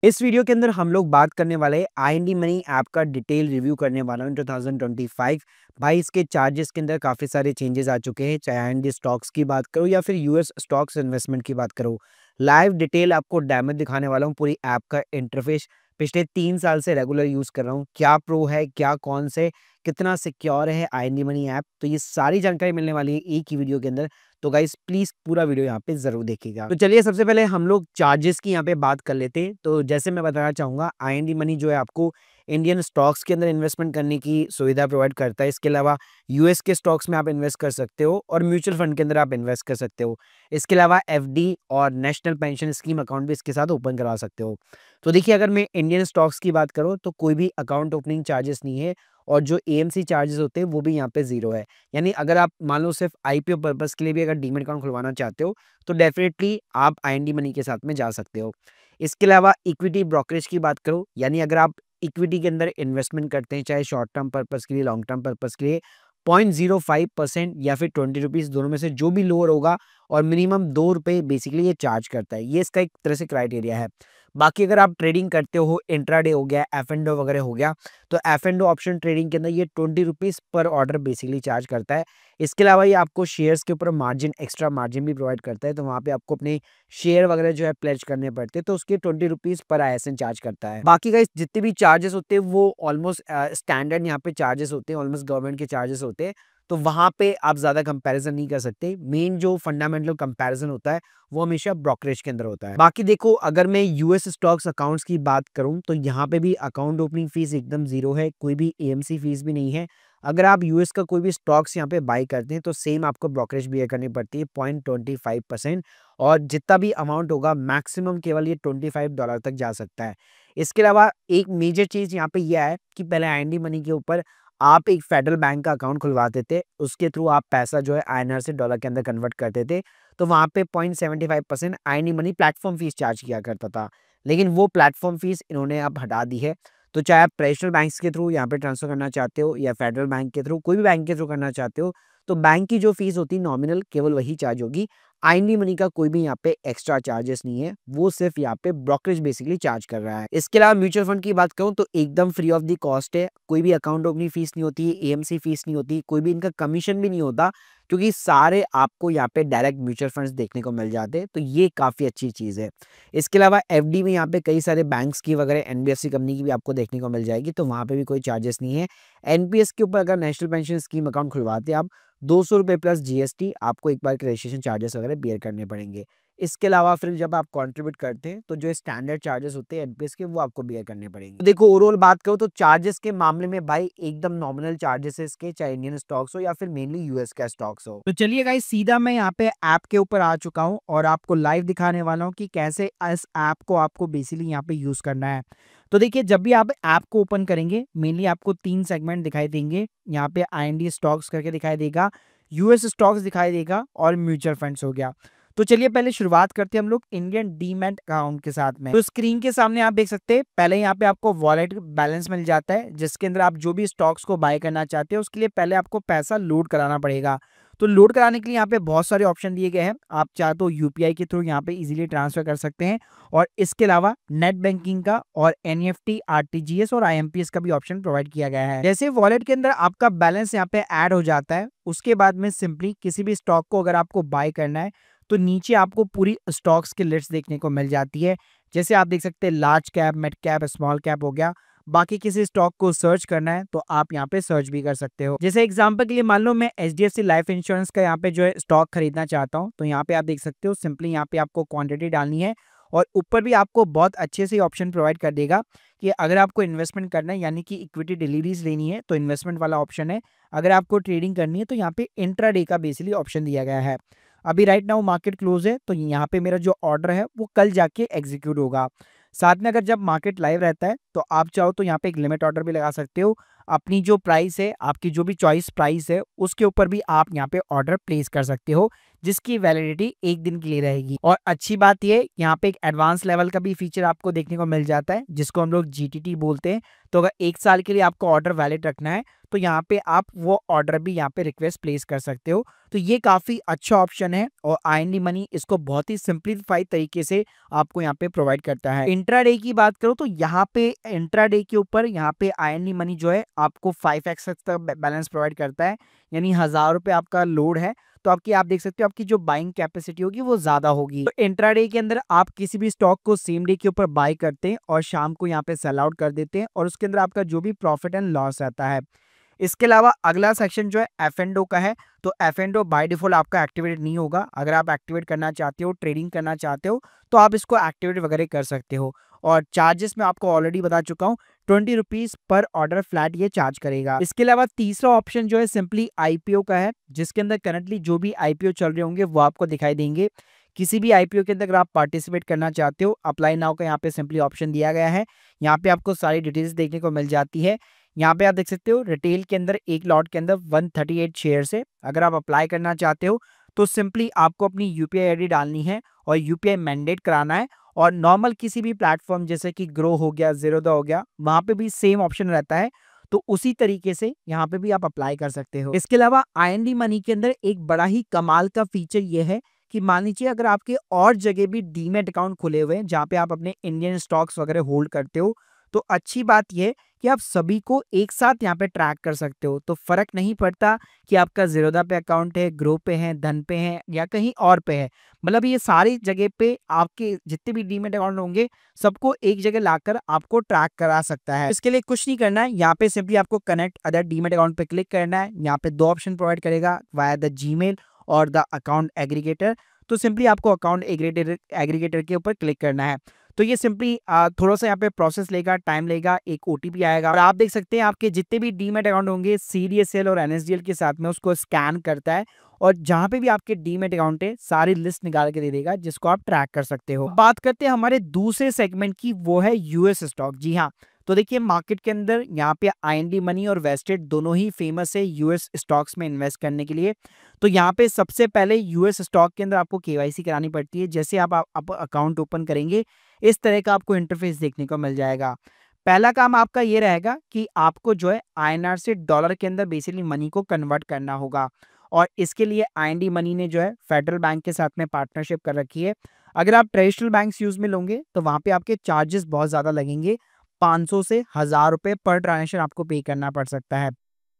इस वीडियो के अंदर हम लोग बात करने वाले हैं आईएनडी मनी ऐप का डिटेल रिव्यू करने वाला हूं 2025। भाई इसके चार्जेस के अंदर काफ़ी सारे चेंजेस आ चुके हैं, चाहे आईएनडी स्टॉक्स की बात करो या फिर यूएस स्टॉक्स इन्वेस्टमेंट की बात करो। लाइव डिटेल आपको डैमेज दिखाने वाला हूं, पूरी ऐप का इंटरफेस पिछले 3 साल से रेगुलर यूज़ कर रहा हूँ, क्या प्रो है क्या कौन से, कितना सिक्योर है आईएनडी मनी ऐप। तो ये सारी जानकारी मिलने वाली है एक ही वीडियो के अंदर। तो गाइस प्लीज़ पूरा वीडियो यहाँ पे ज़रूर देखिएगा। तो चलिए सबसे पहले हम लोग चार्जेस की यहाँ पे बात कर लेते हैं। तो जैसे मैं बताना चाहूँगा, आईएनडी मनी जो है आपको इंडियन स्टॉक्स के अंदर इन्वेस्टमेंट करने की सुविधा प्रोवाइड करता है। इसके अलावा यूएस के स्टॉक्स में आप इन्वेस्ट कर सकते हो और म्यूचुअल फंड के अंदर आप इन्वेस्ट कर सकते हो। इसके अलावा एफडी और नेशनल पेंशन स्कीम अकाउंट भी इसके साथ ओपन करवा सकते हो। तो देखिए, अगर मैं इंडियन स्टॉक्स की बात करूँ तो कोई भी अकाउंट ओपनिंग चार्जेस नहीं है और जो एएमसी चार्जेस होते हैं वो भी यहाँ पे ज़ीरो है। यानी अगर आप मान लो सिर्फ आईपीओ पर्पस के लिए भी अगर डीमैट अकाउंट खुलवाना चाहते हो तो डेफिनेटली आप आईएनडी मनी के साथ में जा सकते हो। इसके अलावा इक्विटी ब्रोकरेज की बात करो, यानी अगर आप इक्विटी के अंदर इन्वेस्टमेंट करते हैं, चाहे शॉर्ट टर्म पर्पस के लिए लॉन्ग टर्म पर्पस के लिए, 0.05% या फिर 20 रुपीज़ दोनों में से जो भी लोअर होगा और मिनिमम 2 रुपये बेसिकली ये चार्ज करता है। ये इसका एक तरह से क्राइटेरिया है। बाकी अगर आप ट्रेडिंग करते हो, इंट्राडे हो गया, एफ एंड ओ वगैरह हो गया, तो F and O option trading के अंदर ये 20 रुपीज़ पर ऑर्डर बेसिकली चार्ज करता है। इसके अलावा ये आपको शेयर्स के ऊपर मार्जिन, एक्स्ट्रा मार्जिन भी प्रोवाइड करता है, तो वहाँ पे आपको अपने शेयर वगैरह जो है प्लेज करने पड़ते हैं, तो उसके 20 रुपीज़ पर आईएसएन चार्ज करता है। बाकी का जितने भी चार्जेस होते हैं वो ऑलमोस्ट स्टैंडर्ड यहाँ पे चार्जेस होते हैं, ऑलमोस्ट गवर्नमेंट के चार्जेस होते हैं। तो वहाँ पे आप ज़्यादा कंपैरिजन नहीं कर सकते। मेन जो फंडामेंटल कंपैरिजन होता है वो हमेशा ब्रोकरेज के अंदर होता है। बाकी देखो, अगर मैं यूएस स्टॉक्स अकाउंट्स की बात करूं तो यहाँ पे भी अकाउंट ओपनिंग फीस एकदम जीरो है, कोई भी एएमसी फीस भी नहीं है। अगर आप यूएस का कोई भी स्टॉक्स यहाँ पे बाय करते हैं तो सेम आपको ब्रोकरेज भी करनी पड़ती है 0.25%, और जितना भी अमाउंट होगा मैक्सिमम केवल ये $25 तक जा सकता है। इसके अलावा एक मेजर चीज़ यहाँ पे यह है कि पहले आईएनडी मनी के ऊपर आप एक फेडरल बैंक का अकाउंट खुलवाते थे, उसके थ्रू आप पैसा जो है आईएनआर से डॉलर के अंदर कन्वर्ट करते थे, तो वहाँ पे 0.75% IND money platform fees charge किया करता था। लेकिन वो प्लेटफॉर्म फीस इन्होंने अब हटा दी है। तो चाहे आप ट्रेडिशनल बैंक्स के थ्रू यहाँ पे ट्रांसफर करना चाहते हो या फेडरल बैंक के थ्रू, कोई भी बैंक के थ्रू करना चाहते हो, तो बैंक की जो फीस होती है नॉमिनल केवल वही चार्ज होगी। आईएनडी मनी का कोई भी यहाँ पे एक्स्ट्रा चार्जेस नहीं है, वो सिर्फ यहाँ पे ब्रोकरेज बेसिकली चार्ज कर रहा है। इसके अलावा म्यूचुअल फंड की बात करूँ तो एकदम फ्री ऑफ दी कॉस्ट है, कोई भी अकाउंट ओपनिंग फीस नहीं होती, एएमसी फीस नहीं होती, कोई भी इनका कमीशन भी नहीं होता, क्योंकि सारे आपको यहाँ पे डायरेक्ट म्यूचुअल फंड्स देखने को मिल जाते हैं। तो ये काफ़ी अच्छी चीज़ है। इसके अलावा एफडी में यहाँ पे कई सारे बैंक्स की वगैरह एनबीएफसी कंपनी की भी आपको देखने को मिल जाएगी, तो वहाँ पे भी कोई चार्जेस नहीं है। एनपीएस के ऊपर अगर नेशनल पेंशन स्कीम अकाउंट खुलवाते हैं आप, 200 रुपये प्लस जीएसटी आपको एक बार के रजिस्ट्रेशन चार्जेस वगैरह बेयर करने पड़ेंगे। इसके अलावा फिर जब आप कंट्रीब्यूट करते हैं तो जो स्टैंडर्ड चार्जेस होते हैं एनपीएस के, वो आपको बेयर करने पड़ेंगे। तो देखो, ओवरऑल बात करो तो चार्जेस के मामले में भाई एकदम नॉमिनल चार्जेस है इसके, चाहे इंडियन स्टॉक्स हो या फिर मेनली यूएस का स्टॉक्स हो। तो चलिए गाइस, सीधा मैं यहाँ पे ऐप के ऊपर आ चुका हूँ और आपको लाइव दिखाने वाला हूँ कि कैसे इस ऐप को आपको बेसिकली यहाँ पे यूज करना है। तो देखिए, जब भी आप ऐप को ओपन करेंगे मेनली आपको 3 सेगमेंट दिखाई देंगे। यहाँ पे आईएनडी स्टॉक्स करके दिखाई देगा, यूएस स्टॉक्स दिखाई देगा और म्यूचुअल फंड्स हो गया। तो चलिए पहले शुरुआत करते हैं हम लोग इंडियन डीमैट अकाउंट के साथ में। तो स्क्रीन के सामने आप देख सकते हैं, पहले यहाँ पे आपको वॉलेट बैलेंस मिल जाता है, जिसके अंदर आप जो भी स्टॉक्स को बाय करना चाहते हैं उसके लिए पहले आपको पैसा लोड कराना पड़ेगा। तो लोड कराने के लिए यहाँ पे बहुत सारे ऑप्शन दिए गए हैं। आप चाहे तो यूपीआई के थ्रू यहाँ पे इजीली ट्रांसफर कर सकते हैं, और इसके अलावा नेट बैंकिंग का और एनईएफटी, आरटीजीएस और आईएमपीएस का भी ऑप्शन प्रोवाइड किया गया है। जैसे वॉलेट के अंदर आपका बैलेंस यहाँ पे ऐड हो जाता है, उसके बाद में सिंपली किसी भी स्टॉक को अगर आपको बाय करना है तो नीचे आपको पूरी स्टॉक्स की लिस्ट देखने को मिल जाती है। जैसे आप देख सकते हैं, large cap, mid cap, small cap हो गया। बाकी किसी स्टॉक को सर्च करना है तो आप यहाँ पे सर्च भी कर सकते हो। जैसे एग्जांपल के लिए मान लो मैं एचडीएफसी लाइफ इंश्योरेंस का यहाँ पे जो है स्टॉक खरीदना चाहता हूँ, तो यहाँ पे आप देख सकते हो, सिंपली यहाँ पे आपको क्वांटिटी डालनी है और ऊपर भी आपको बहुत अच्छे से ऑप्शन प्रोवाइड कर देगा कि अगर आपको इन्वेस्टमेंट करना है, यानी कि इक्विटी डिलीवरीज लेनी है, तो इन्वेस्टमेंट वाला ऑप्शन है। अगर आपको ट्रेडिंग करनी है तो यहाँ पे इंट्राडे का बेसिकली ऑप्शन दिया गया है। अभी राइट नाउ मार्केट क्लोज है, तो यहाँ पे मेरा जो ऑर्डर है वो कल जाके एग्जीक्यूट होगा। साथ में अगर जब मार्केट लाइव रहता है तो आप चाहो तो यहाँ पे एक लिमिट ऑर्डर भी लगा सकते हो। अपनी जो प्राइस है, आपकी जो भी चॉइस प्राइस है, उसके ऊपर भी आप यहाँ पे ऑर्डर प्लेस कर सकते हो, जिसकी वैलिडिटी 1 दिन के लिए रहेगी। और अच्छी बात ये यहाँ पे एक एडवांस लेवल का भी फीचर आपको देखने को मिल जाता है, जिसको हम लोग जीटीटी बोलते हैं। तो अगर 1 साल के लिए आपको ऑर्डर वैलिड रखना है तो यहाँ पे आप वो ऑर्डर भी यहाँ पे रिक्वेस्ट प्लेस कर सकते हो। तो ये काफ़ी अच्छा ऑप्शन है और आईएनडी मनी इसको बहुत ही सिंप्लीफाइड तरीके से आपको यहाँ पे प्रोवाइड करता है। इंट्राडे की बात करो तो यहाँ पे इंट्राडे के ऊपर यहाँ पे आईएनडी मनी जो है आपको 5x तक बैलेंस प्रोवाइड करता है, यानी 1000 रुपये आपका लोड है तो आप देख सकते हो आपकी जो बाइंग कैपेसिटी होगी वो ज़्यादा होगी। तो इंट्राडे के अंदर आप किसी भी स्टॉक को सेम डे के ऊपर बाय करते हैं और शाम को यहाँ पे सेल आउट कर देते हैं और उसके अंदर आपका जो भी प्रॉफिट एंड लॉस रहता है। इसके अलावा अगला सेक्शन जो है एफ&ओ का है। तो एफ&ओ बाय डिफॉल्ट आपका एक्टिवेट नहीं होगा। अगर आप एक्टिवेट करना चाहते हो, ट्रेडिंग करना चाहते हो तो आप इसको एक्टिवेट वगैरह कर सकते हो। और चार्जेस मैं आपको ऑलरेडी बता चुका हूँ, 20 रुपीज़ पर ऑर्डर फ्लैट ये चार्ज करेगा। इसके अलावा तीसरा ऑप्शन जो है सिंपली आईपीओ का है, जिसके अंदर करंटली जो भी आईपीओ चल रहे होंगे वो आपको दिखाई देंगे। किसी भी आईपीओ के अंदर अगर आप पार्टिसिपेट करना चाहते हो, अप्लाई नाउ का यहाँ पे सिंपली ऑप्शन दिया गया है। यहाँ पे आपको सारी डिटेल्स देखने को मिल जाती है। यहाँ पे आप देख सकते हो रिटेल के अंदर एक लॉट के अंदर 138 शेयर है। अगर आप अप्लाई करना चाहते हो तो सिंपली आपको अपनी यूपीआई आईडी डालनी है और यूपीआई मैंडेट कराना है। और नॉर्मल किसी भी प्लेटफॉर्म जैसे कि ग्रो हो गया, ज़ीरोधा हो गया, वहाँ पे भी सेम ऑप्शन रहता है। तो उसी तरीके से यहाँ पे भी आप अप्लाई कर सकते हो। इसके अलावा आईएनडी मनी के अंदर एक बड़ा ही कमाल का फीचर ये है कि मान लीजिए अगर आपके और जगह भी डीमैट अकाउंट खुले हुए हैं जहाँ पे आप अपने इंडियन स्टॉक्स वगैरह होल्ड करते हो, तो अच्छी बात यह कि आप सभी को एक साथ यहाँ पे ट्रैक कर सकते हो। तो फर्क नहीं पड़ता कि आपका ज़ीरोधा पे अकाउंट है, ग्रो पे है, धन पे है या कहीं और पे है। मतलब ये सारी जगह पे आपके जितने भी डीमैट अकाउंट होंगे सबको एक जगह लाकर आपको ट्रैक करा सकता है। इसके लिए कुछ नहीं करना है, यहाँ पे सिंपली आपको कनेक्ट अदर डीमैट अकाउंट पे क्लिक करना है। यहाँ पे 2 ऑप्शन प्रोवाइड करेगा, वाया द जीमेल और द अकाउंट एग्रीगेटर। तो सिंपली आपको अकाउंट एग्रीगेटर के ऊपर क्लिक करना है। तो ये सिंपली थोड़ा सा यहाँ पे प्रोसेस लेगा, टाइम लेगा, एक ओटीपी आएगा और आप देख सकते हैं आपके जितने भी डीमैट अकाउंट होंगे सीडीएसएल और एनएसडीएल के साथ में उसको स्कैन करता है और जहाँ पे भी आपके डीमैट अकाउंट है सारी लिस्ट निकाल के दे देगा जिसको आप ट्रैक कर सकते हो। बात करते हैं हमारे दूसरे सेगमेंट की, वो है यूएस स्टॉक। जी हाँ, तो देखिए मार्केट के अंदर यहाँ पे आईएनडी मनी और वेस्टेड दोनों ही फेमस है यूएस स्टॉक्स में इन्वेस्ट करने के लिए। तो यहाँ पे सबसे पहले यूएस स्टॉक के अंदर आपको केवाईसी करानी पड़ती है। जैसे आप अकाउंट ओपन करेंगे इस तरह का आपको इंटरफेस देखने को मिल जाएगा। पहला काम आपका ये रहेगा कि आपको जो है आईएनआर से डॉलर के अंदर बेसिकली मनी को कन्वर्ट करना होगा और इसके लिए आईएनडी मनी ने जो है फेडरल बैंक के साथ में पार्टनरशिप कर रखी है। अगर आप ट्रेडिशनल बैंक्स यूज में लोगे तो वहाँ पे आपके चार्जेस बहुत ज़्यादा लगेंगे, 500 से 1000 रुपये पर ट्रांजेक्शन आपको पे करना पड़ सकता है।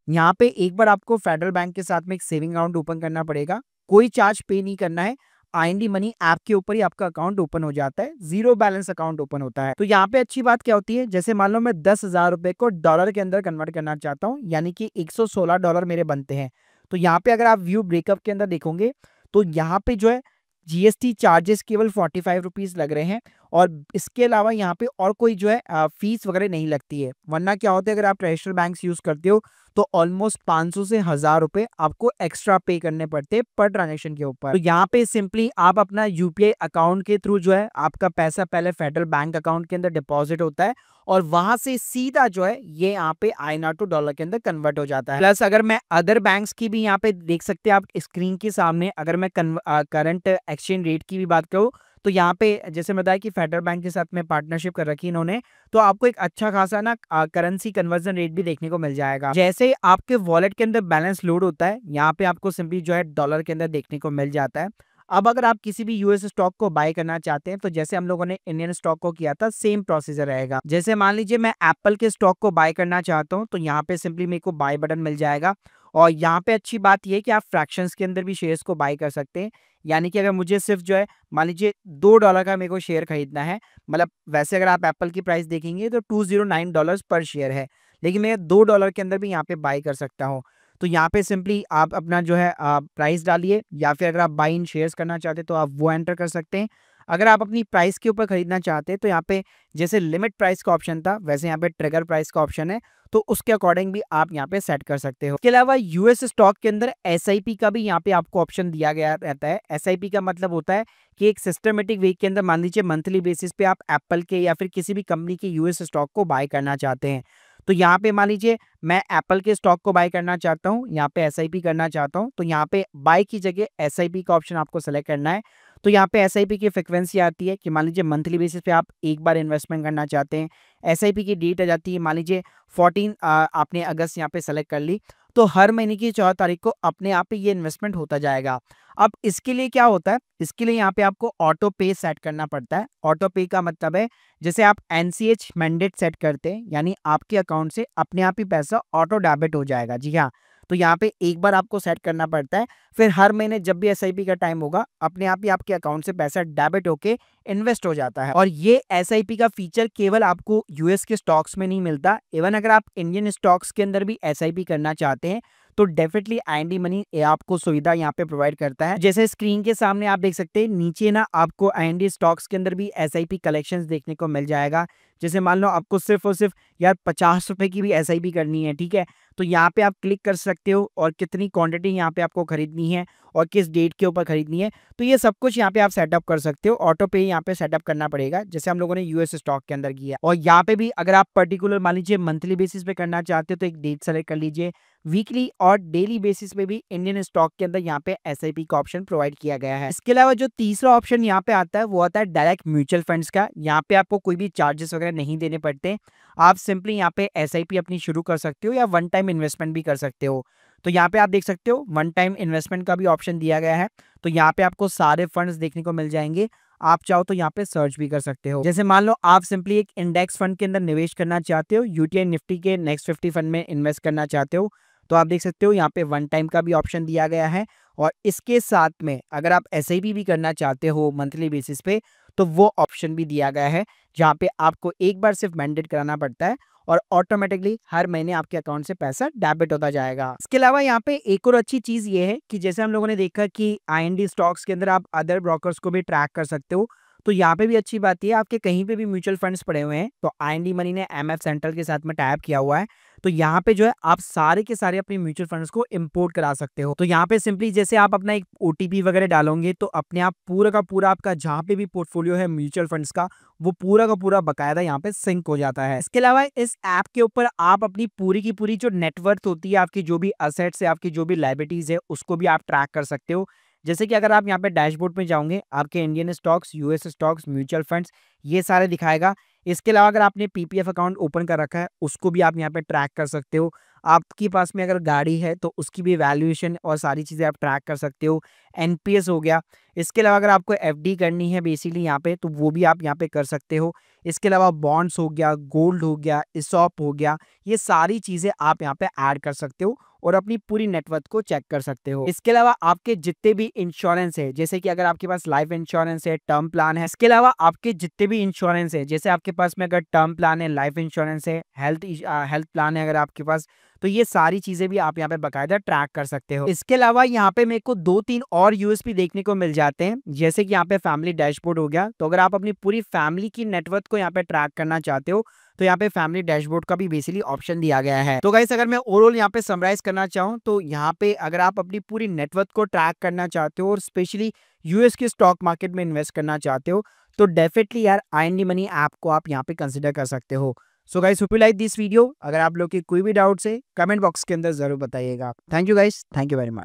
यहाँ पे एक बार आपको फेडरल बैंक के साथ में एक सेविंग अकाउंट ओपन करना पड़ेगा, कोई चार्ज पे नहीं करना है। आईएनडी मनी ऐप के ऊपर ही आपका अकाउंट ओपन हो जाता है, जीरो बैलेंस अकाउंट ओपन होता है। तो यहाँ पे अच्छी बात क्या होती है, जैसे मान लो मैं 10,000 रुपए को डॉलर के अंदर कन्वर्ट करना चाहता हूँ, यानी कि $116 मेरे बनते हैं। तो यहाँ पे अगर आप व्यू ब्रेकअप के अंदर देखोगे तो यहाँ पे जो है जीएसटी चार्जेस केवल 45 रुपीज़ लग रहे हैं और इसके अलावा यहाँ पे और कोई जो है फीस वगैरह नहीं लगती है। वरना क्या होता है, अगर आप ट्रेडिशनल बैंक्स यूज करते हो तो ऑलमोस्ट 500 से 1000 रुपए आपको एक्स्ट्रा पे करने पड़ते हैं पर ट्रांजेक्शन के ऊपर। तो यहाँ पे सिंपली आप अपना यूपीआई अकाउंट के थ्रू जो है आपका पैसा पहले फेडरल बैंक अकाउंट के अंदर डिपॉजिट होता है और वहां से सीधा जो है ये यहाँ पे आईएनआर टू डॉलर के अंदर कन्वर्ट हो जाता है। प्लस अगर मैं अदर बैंक्स की भी यहाँ पे देख सकते हैं आप स्क्रीन के सामने, अगर मैं करंट एक्सचेंज रेट की भी बात करूँ तो यहाँ पे जैसे बताया कि फेडरल बैंक के साथ में पार्टनरशिप कर रखी है इन्होंने, तो आपको एक अच्छा खासा ना करेंसी कन्वर्जन रेट भी देखने को मिल जाएगा। जैसे आपके वॉलेट के अंदर बैलेंस लोड होता है यहाँ पे आपको सिंपली जो है डॉलर के अंदर देखने को मिल जाता है। अब अगर आप किसी भी यूएस स्टॉक को बाय करना चाहते हैं तो जैसे हम लोगों ने इंडियन स्टॉक को किया था सेम प्रोसीजर रहेगा। जैसे मान लीजिए मैं एप्पल के स्टॉक को बाय करना चाहता हूं तो यहाँ पे सिंपली मेरे को बाय बटन मिल जाएगा और यहाँ पे अच्छी बात यह है कि आप फ्रैक्शंस के अंदर भी शेयर्स को बाय कर सकते हैं। यानी कि अगर मुझे सिर्फ जो है मान लीजिए $2 का मेरे को शेयर खरीदना है, मतलब वैसे अगर आप एप्पल की प्राइस देखेंगे तो $209 पर शेयर है, लेकिन मैं $2 के अंदर भी यहाँ पे बाय कर सकता हूँ। तो यहाँ पे सिंपली आप अपना जो है प्राइस डालिए या फिर अगर आप बाई इन शेयर्स करना चाहते हैं तो आप वो एंटर कर सकते हैं। अगर आप अपनी प्राइस के ऊपर खरीदना चाहते हैं तो यहाँ पे जैसे लिमिट प्राइस का ऑप्शन था वैसे यहाँ पे ट्रिगर प्राइस का ऑप्शन है, तो उसके अकॉर्डिंग भी आप यहाँ पे सेट कर सकते हो। इसके अलावा यूएस स्टॉक के अंदर एसआईपी का भी यहाँ पे आपको ऑप्शन दिया गया रहता है। एसआईपी का मतलब होता है कि एक सिस्टमेटिक वे के अंदर मान लीजिए मंथली बेसिस पे आप एप्पल के या फिर किसी भी कंपनी के यूएस स्टॉक को बाय करना चाहते हैं तो यहाँ पे मान लीजिए मैं एप्पल के स्टॉक को बाय करना चाहता हूँ, यहाँ पे एसआईपी करना चाहता हूँ, तो यहाँ पे बाय की जगह एसआईपी का ऑप्शन आपको सेलेक्ट करना है। तो यहाँ पे एसआईपी की फ्रीक्वेंसी आती है कि मान लीजिए मंथली बेसिस पे आप एक बार इन्वेस्टमेंट करना चाहते हैं। एसआईपी की डेट आ जाती है, मान लीजिए 14 आपने अगस्त यहाँ पे सेलेक्ट कर ली, तो हर महीने की 4 तारीख को अपने आप पे ये इन्वेस्टमेंट होता जाएगा। अब इसके लिए क्या होता है, इसके लिए यहाँ पे आपको ऑटो पे सेट करना पड़ता है। ऑटो पे का मतलब है जैसे आप एनसीएच मैंडेट सेट करते हैं, यानी आपके अकाउंट से अपने आप ही पैसा ऑटो डेबिट हो जाएगा। जी हाँ, तो यहाँ पे एक बार आपको सेट करना पड़ता है, फिर हर महीने जब भी एसआईपी का टाइम होगा अपने आप ही आपके अकाउंट से पैसा डेबिट होके इन्वेस्ट हो जाता है। और ये एसआईपी का फीचर केवल आपको यूएस के स्टॉक्स में नहीं मिलता, इवन अगर आप इंडियन स्टॉक्स के अंदर भी एसआईपी करना चाहते हैं तो डेफिनेटली आईएनडी मनी आपको सुविधा यहाँ पे प्रोवाइड करता है। जैसे स्क्रीन के सामने आप देख सकते हैं, नीचे ना आपको आईएनडी स्टॉक्स के अंदर भी एसआईपी कलेक्शंस देखने को मिल जाएगा। जैसे मान लो आपको सिर्फ और सिर्फ यार 50 रुपए की भी एसआईपी करनी है, ठीक है, तो यहाँ पे आप क्लिक कर सकते हो और कितनी क्वांटिटी यहाँ पे आपको खरीदनी है और किस डेट के ऊपर खरीदनी है, तो ये सब कुछ यहाँ पे आप सेटअप कर सकते हो। ऑटो पे यहाँ पे सेटअप करना पड़ेगा, जैसे हम लोगों ने यूएस स्टॉक के अंदर किया। और यहाँ पे भी अगर आप पर्टिकुलर मान लीजिए मंथली बेसिस पे करना चाहते हो तो एक डेट सेलेक्ट कर लीजिए। वीकली और डेली बेसिस पे भी इंडियन स्टॉक के अंदर यहाँ पे एसआईपी का ऑप्शन प्रोवाइड किया गया है। इसके अलावा जो तीसरा ऑप्शन यहाँ पे आता है वो आता है डायरेक्ट म्यूचुअल फंड्स का। यहाँ पे आपको कोई भी चार्जेस वगैरह नहीं देने पड़ते, आप सिंपली यहाँ पे एसआईपी अपनी शुरू कर सकते हो या वन टाइम इन्वेस्टमेंट भी कर सकते हो। तो यहाँ पे आप देख सकते हो वन टाइम इन्वेस्टमेंट का भी ऑप्शन दिया गया है, तो यहाँ पे आपको सारे फंड्स देखने को मिल जाएंगे। आप चाहो तो यहाँ पे सर्च भी कर सकते हो। जैसे मान लो आप सिंपली एक इंडेक्स फंड के अंदर निवेश करना चाहते हो, यूटीआई निफ्टी के नेक्स्ट 50 फंड में इन्वेस्ट करना चाहते हो, तो आप देख सकते हो यहाँ पे वन टाइम का भी ऑप्शन दिया गया है। और इसके साथ में अगर आप एसआईपी भी करना चाहते हो मंथली बेसिस पे, तो वो ऑप्शन भी दिया गया है, जहाँ पे आपको एक बार सिर्फ मैंडेट कराना पड़ता है और ऑटोमेटिकली हर महीने आपके अकाउंट से पैसा डेबिट होता जाएगा। इसके अलावा यहाँ पे एक और अच्छी चीज ये है कि जैसे हम लोगों ने देखा कि आईएनडी स्टॉक्स के अंदर आप अदर ब्रोकर्स को भी ट्रैक कर सकते हो, तो यहाँ पे भी अच्छी बात है, आपके कहीं पे भी म्यूचुअल फंड्स पड़े हुए हैं तो आईएनडी मनी ने एमएफ सेंट्रल के साथ में टाइप किया हुआ है, तो यहाँ पे जो है आप सारे के सारे अपने म्यूचुअल फंड्स को इंपोर्ट करा सकते हो। तो यहाँ पे सिंपली जैसे आप अपना एक ओटीपी वगैरह डालोगे तो अपने आप पूरा का पूरा आपका जहाँ पे भी पोर्टफोलियो है म्यूचुअल फंड्स का, वो पूरा का पूरा बकायदा यहाँ पे सिंक हो जाता है। इसके अलावा इस ऐप के ऊपर आप अपनी पूरी की पूरी जो नेटवर्थ होती है, आपकी जो भी असेट्स है, आपकी जो भी लाइबिलिटीज है, उसको भी आप ट्रैक कर सकते हो। जैसे कि अगर आप यहाँ पे डैशबोर्ड में जाओगे, आपके Indian stocks, US stocks, mutual funds, ये सारे दिखाएगा। इसके अलावा अगर आपने पीपीएफ अकाउंट ओपन कर रखा है, उसको भी आप यहाँ पे ट्रैक कर सकते हो। आपके पास में अगर गाड़ी है तो उसकी भी वैल्यूएशन और सारी चीज़ें आप ट्रैक कर सकते हो। एनपीएस हो गया। इसके अलावा अगर आपको एफडी करनी है बेसिकली यहाँ पे, तो वो भी आप यहाँ पे कर सकते हो। इसके अलावा बॉन्ड्स हो गया, गोल्ड हो गया, इसॉप हो गया, ये सारी चीज़ें आप यहाँ पे ऐड कर सकते हो और अपनी पूरी नेटवर्थ को चेक कर सकते हो। इसके अलावा आपके जितने भी इंश्योरेंस है, जैसे कि अगर आपके पास लाइफ इंश्योरेंस है, टर्म प्लान है, इसके अलावा आपके जितने भी इंश्योरेंस है, जैसे आपके पास में अगर टर्म प्लान है, लाइफ इंश्योरेंस है, हेल्थ प्लान है अगर आपके पास, तो ये सारी चीजें भी आप यहाँ पे बकायदा ट्रैक कर सकते हो। इसके अलावा यहाँ पे मेरे को 2-3 और यूएसपी देखने को मिल जाते हैं, जैसे कि यहाँ पे फैमिली डैशबोर्ड हो गया। तो अगर आप अपनी पूरी फैमिली की नेटवर्थ को यहाँ पे ट्रैक करना चाहते हो तो यहाँ पे फैमिली डैशबोर्ड का भी बेसिकली ऑप्शन दिया गया है। तो गाइस अगर मैं ओवरऑल यहाँ पे समराइज करना चाहूँ तो यहाँ पे अगर आप अपनी पूरी नेटवर्थ को ट्रैक करना चाहते हो और स्पेशली यूएस के स्टॉक मार्केट में इन्वेस्ट करना चाहते हो तो डेफिनेटली यार आईएनडी मनी ऐप को आप यहाँ पे कंसिडर कर सकते हो। So guys hope you like this video. अगर आप लोग की कोई भी डाउट्स है कमेंट बॉक्स के अंदर जरूर बताइएगा। Thank you guys, thank you very much.